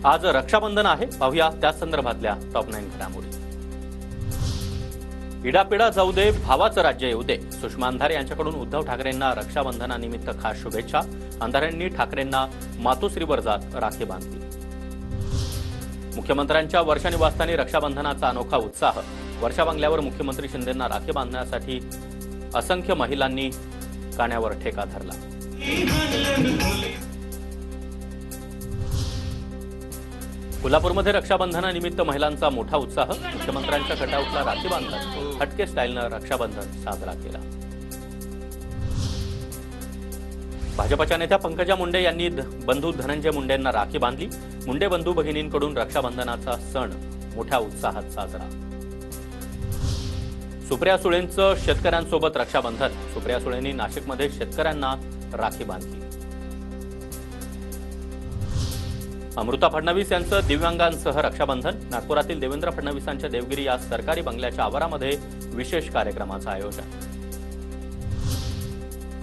आज रक्षाबंधन आहे, पाहूया त्या संदर्भातल्या टॉप 9 घडामोडी। इडापिडा जाऊ दे, भावाचं राज्य येऊ दे। सुषमा अंधारे यांच्याकडून उद्धव ठाकरेंना रक्षाबंधनानिमित्त खास शुभेच्छा। अंधारेंनी ठाकरेंना मातोश्रीवर जात राखी बांधली। मुख्यमंत्र्यांच्या वर्षा निवासस्थानी रक्षाबंधनाचा अनोखा उत्साह। वर्षा बंगल्यावर मुख्यमंत्री शिंदेंना राखी बांधण्यासाठी असंख्य महिलांनी काण्यावर ठेका धरला। कोल्हापूरमध्ये रक्षाबंधनानिमित्त महिलांचा मोठा उत्साह। मुख्यमंत्र्यांच्या कटआउटला राखी बांधत हटके स्टाईलनं रक्षाबंधन साजरा केला। भाजपच्या नेत्या पंकजा मुंडे यांनी बंधू धनंजय मुंडेंना राखी बांधली। मुंडे बंधू भगिनींकडून रक्षाबंधनाचा सण मोठ्या उत्साहात साजरा। सुप्रिया सुळेंचं शेतकऱ्यांसोबत रक्षाबंधन। सुप्रिया सुळेंनी नाशिकमध्ये शेतकऱ्यांना राखी बांधली। अमृता फडणवीस यांचं दिव्यांगांसह रक्षाबंधन। नागपुरातील देवेंद्र फडणवीसांच्या देवगिरी या सरकारी बंगल्याच्या आवारामध्ये विशेष कार्यक्रमाचं आयोजन।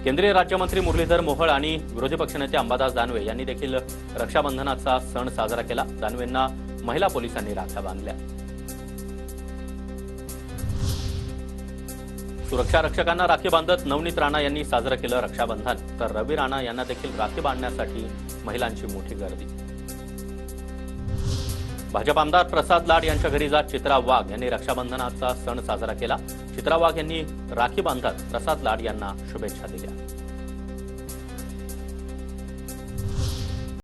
केंद्रीय राज्यमंत्री मुरलीधर मोहोळ आणि विरोधी पक्षनेते अंबादास दानवे यांनी देखील रक्षाबंधनाचा सण साजरा केला। दानवेंना महिला पोलिसांनी राख्या बांधल्या। सुरक्षा रक्षकांना राखी बांधत नवनीत राणा यांनी साजरं केलं रक्षाबंधन। तर रवी राणा यांना देखील राखी बांधण्यासाठी महिलांची मोठी गर्दी। भाजप आमदार प्रसाद लाड यांच्या घरी जात चित्रा वाघ यांनी रक्षाबंधनाचा सण साजरा केला। चित्रा वाघ यांनी राखी बांधत प्रसाद लाड यांना शुभेच्छा दिल्या।